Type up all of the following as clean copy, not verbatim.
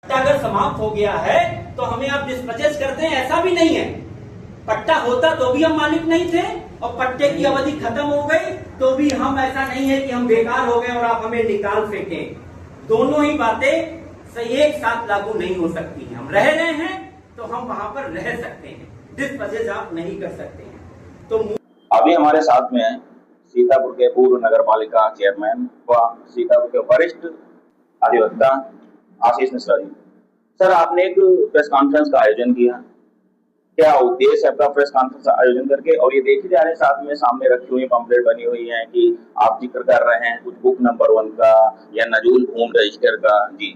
अगर समाप्त हो गया है तो हमें आप डिस्पजेस करते हैं, ऐसा भी नहीं है। पट्टा होता तो भी हम मालिक नहीं थे और पट्टे की अवधि खत्म हो गई तो भी हम, ऐसा नहीं है कि हम बेकार हो गए और आप हमें निकाल फेंकें। दोनों ही बातें सही एक साथ लागू नहीं हो सकती हैं। हम रह रहे हैं तो हम वहां पर रह सकते हैं, डिस्पजेस आप नहीं कर सकते हैं। तो अभी हमारे साथ में सीतापुर के पूर्व नगर पालिका चेयरमैन व सीतापुर के वरिष्ठ अधिवक्ता आशीष मिश्रा जी। सर, आपने एक प्रेस कॉन्फ्रेंस का आयोजन किया, क्या उद्देश्य है आपका प्रेस कॉन्फ्रेंस आयोजन करके? और ये देखी जा रहे हैं साथ में सामने रखी हुई पंपलेट बनी हुई है कि आप जिक्र कर रहे हैं कुछ बुक नंबर 1 का या नजूल भूमि रजिस्टर का। जी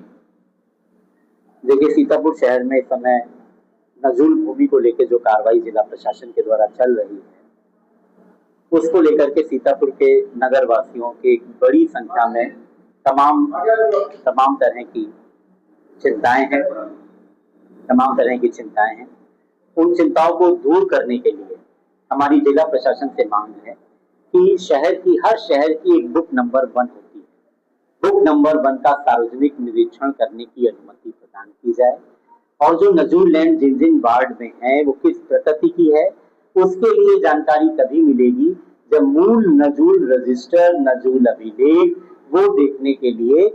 देखिए, सीतापुर शहर में इस समय नजूल भूमि को लेकर जो कार्रवाई जिला प्रशासन के द्वारा चल रही है, उसको लेकर के सीतापुर के नगर वासियों की एक बड़ी संख्या में तमाम तरह की चिंताएं हैं। उन चिंताओं को दूर करने के लिए हमारी जिला प्रशासन से मांग है कि हर शहर की एक बुक नंबर 1 होती है। बुक नंबर 1 का सार्वजनिक निरीक्षण करने की अनुमति प्रदान की जाए और जो नजूल लैंड जिन जिन वार्ड में है वो किस प्रकृति की है, उसके लिए जानकारी तभी मिलेगी जब मूल नजूल रजिस्टर, नजूल अभिलेख वो देखने के लिए,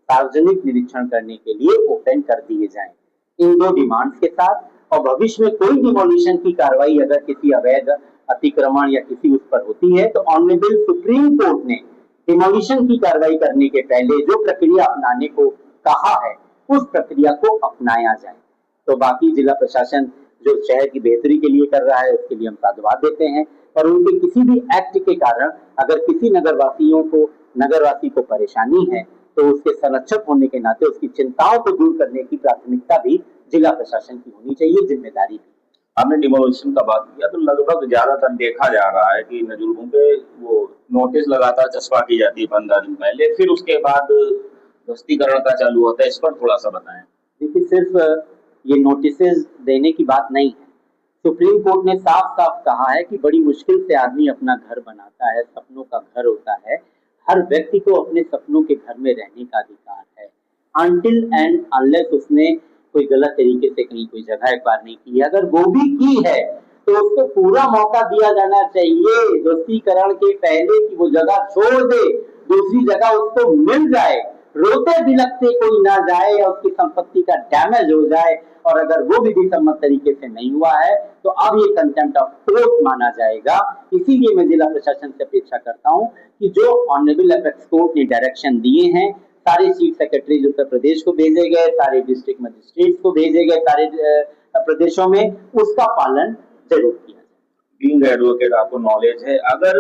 सार्वजनिक निरीक्षण करने के लिए ओपन कर दिए जाएं। इन 2 डिमांड्स के साथ, और भविष्य में कोई डिमोलिशन की कार्रवाई अगर किसी अवैध अतिक्रमण या किसी उस पर होती है तो ऑनरेबल सुप्रीम कोर्ट ने डिमोलिशन की कार्रवाई करने के पहले जो प्रक्रिया अपनाने को कहा है उस प्रक्रिया को अपनाया जाए। तो बाकी जिला प्रशासन जो शहर की बेहतरी के लिए कर रहा है उसके लिए हम साधुवाद देते हैं, और उनके किसी भी एक्ट के कारण अगर किसी नगरवासी को परेशानी है तो उसके संरक्षक होने के नाते उसकी चिंताओं को दूर करने की प्राथमिकता भी जिला प्रशासन की होनी चाहिए, जिम्मेदारी भी। हमने डिमोलिशन का बात किया तो लगभग ज्यादातर देखा जा रहा है कि नजूल भूमि पे वो नोटिस लगातार चस्पा की जाती है 15 दिन पहले, फिर उसके बाद ध्वस्तीकरण का चालू होता है। इस पर थोड़ा सा बताएं। देखिए, सिर्फ ये नोटिस देने की बात नहीं है। सुप्रीम कोर्ट ने साफ साफ कहा है कि बड़ी मुश्किल से आदमी अपना घर बनाता है, सपनों का घर होता है। हर व्यक्ति को अपने सपनों के घर में रहने का अधिकार है, अनटिल एंड अनलेस उसने कोई गलत तरीके से कहीं कोई जगह एक्वायर नहीं की है। अगर वो भी की है तो उसको पूरा मौका दिया जाना चाहिए ध्वस्तीकरण के पहले कि वो जगह छोड़ दे, दूसरी जगह उसको मिल जाए, रोते बिलखते कोई ना जाए या उसकी संपत्ति का डैमेज हो जाए। और अगर वो विधि सम्मत तरीके से नहीं हुआ है तो अब ये कंटेम्प्ट ऑफ कोर्ट माना जाएगा। इसीलिए मैं जिला प्रशासन से अपेक्षा करता हूं कि जो ऑनरेबल एपेक्स कोर्ट ने डायरेक्शन दिए हैं, सारे चीफ सेक्रेटरी उत्तर प्रदेश को भेजे गए, सारे डिस्ट्रिक्ट मजिस्ट्रेट को भेजे गए सारे प्रदेशों में, उसका पालन जरूर किया जाए। बीइंग एडवोकेट आपको नॉलेज है, अगर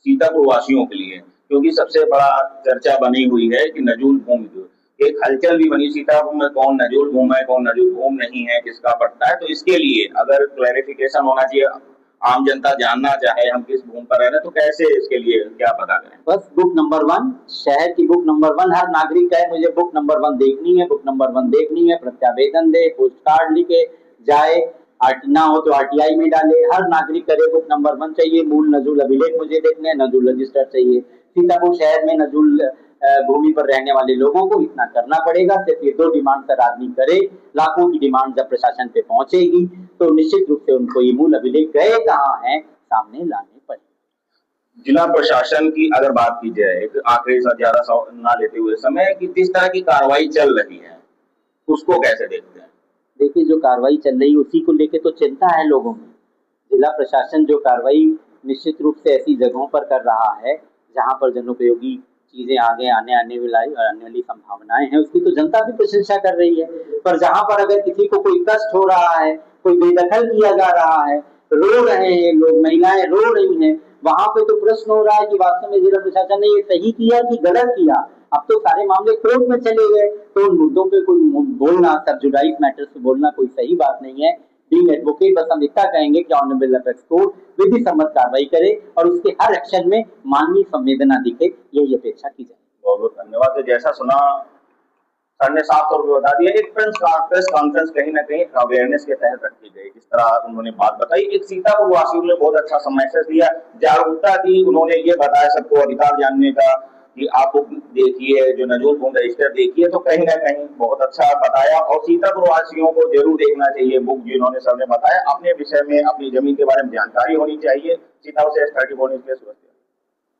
सीतापुर वासियों के लिए, क्योंकि सबसे बड़ा चर्चा बनी हुई है कि नजूल भूमि, एक हलचल भी बनी सीतापुर में, कौन नजूल भूमि है कौन नजूल भूमि नहीं है, किसका पड़ता है, तो इसके लिए अगर क्लैरिफिकेशन होना चाहिए, आम जनता जानना चाहे हम किस भूमि पर रह रहे हैं तो कैसे इसके लिए क्या पता करें? बस बुक नंबर 1, शहर की बुक नंबर 1, हर नागरिक कहे मुझे बुक नंबर 1 देखनी है, बुक नंबर 1 देखनी है, प्रत्यावेदन दे, पोस्ट कार्ड लिखे जाए, ना हो तो आरटीआई में डाले। हर नागरिक करे बुक नंबर 1 चाहिए, मूल नजूल अभिलेख मुझे देखने हैं, नजूल रजिस्टर चाहिए। सीतापुर शहर में नजूल भूमि पर रहने वाले लोगों को इतना करना पड़ेगा। सिर्फ ये 2 डिमांड सर आदमी करे, लाखों की डिमांड जब प्रशासन पे पहुंचेगी तो निश्चित रूप से उनको ये मूल अभिलेख गए कहाँ हैं सामने लाने पड़ेंगे। जिला प्रशासन की अगर बात की जाए, एक आखिरी सा ज्यादा ना लेते हुए समय, कि जिस तरह की कार्रवाई चल रही है उसको कैसे देखते हैं? देखिए, जो कार्रवाई चल रही है उसी को लेके तो चिंता है लोगों में। जिला प्रशासन जो कार्रवाई निश्चित रूप से ऐसी जगहों पर कर रहा है जहां पर जनोपयोगी चीजें आने वाली संभावनाएं हैं, उसकी तो जनता भी प्रशंसा कर रही है। पर जहां पर अगर किसी को कोई कष्ट हो रहा है, कोई बेदखल किया जा रहा है, रो रहे हैं लोग, महिलाएं रो रही हैं, वहां पे तो प्रश्न हो रहा है कि वास्तव में जिला प्रशासन ने ये सही किया कि गलत किया। अब तो सारे मामले कोर्ट में चले गए, तो उन मुद्दों पे कोई बोलना, सबजुडाइज मैटर्स पे बोलना कोई सही बात नहीं है। बीइंग एडवोकेट बस हम इतना कहेंगे कि ऑनरेबल एपेक्स कोर्ट विधि सम्मत कार्रवाई करे और उसके हर एक्शन में मानवीय संवेदना दिखे, यही अपेक्षा की जाए। बहुत बहुत धन्यवाद। जैसा सुना सर ने साफ तौर पर बता दिया, एक प्रेस कॉन्फ्रेंस कहीं ना कहीं अवेयरनेस के तहत रखी गई। जिस तरह उन्होंने बात बताई, एक सीतापुर वासियों ने बहुत अच्छा सा मैसेज दिया, जागरूकता दी, उन्होंने ये बताया सबको अधिकार जानने का, कि आप बुक देखिए, जो नजूल भूमि रजिस्टर देखिए, तो कहीं ना कहीं बहुत अच्छा बताया। और सीतापुर वासियों को जरूर देखना चाहिए बुक, जिन्होंने सबने बताया। अपने विषय में, अपनी जमीन के बारे में जानकारी होनी चाहिए। सीतापुर से S34 न्यूज़ के लिए।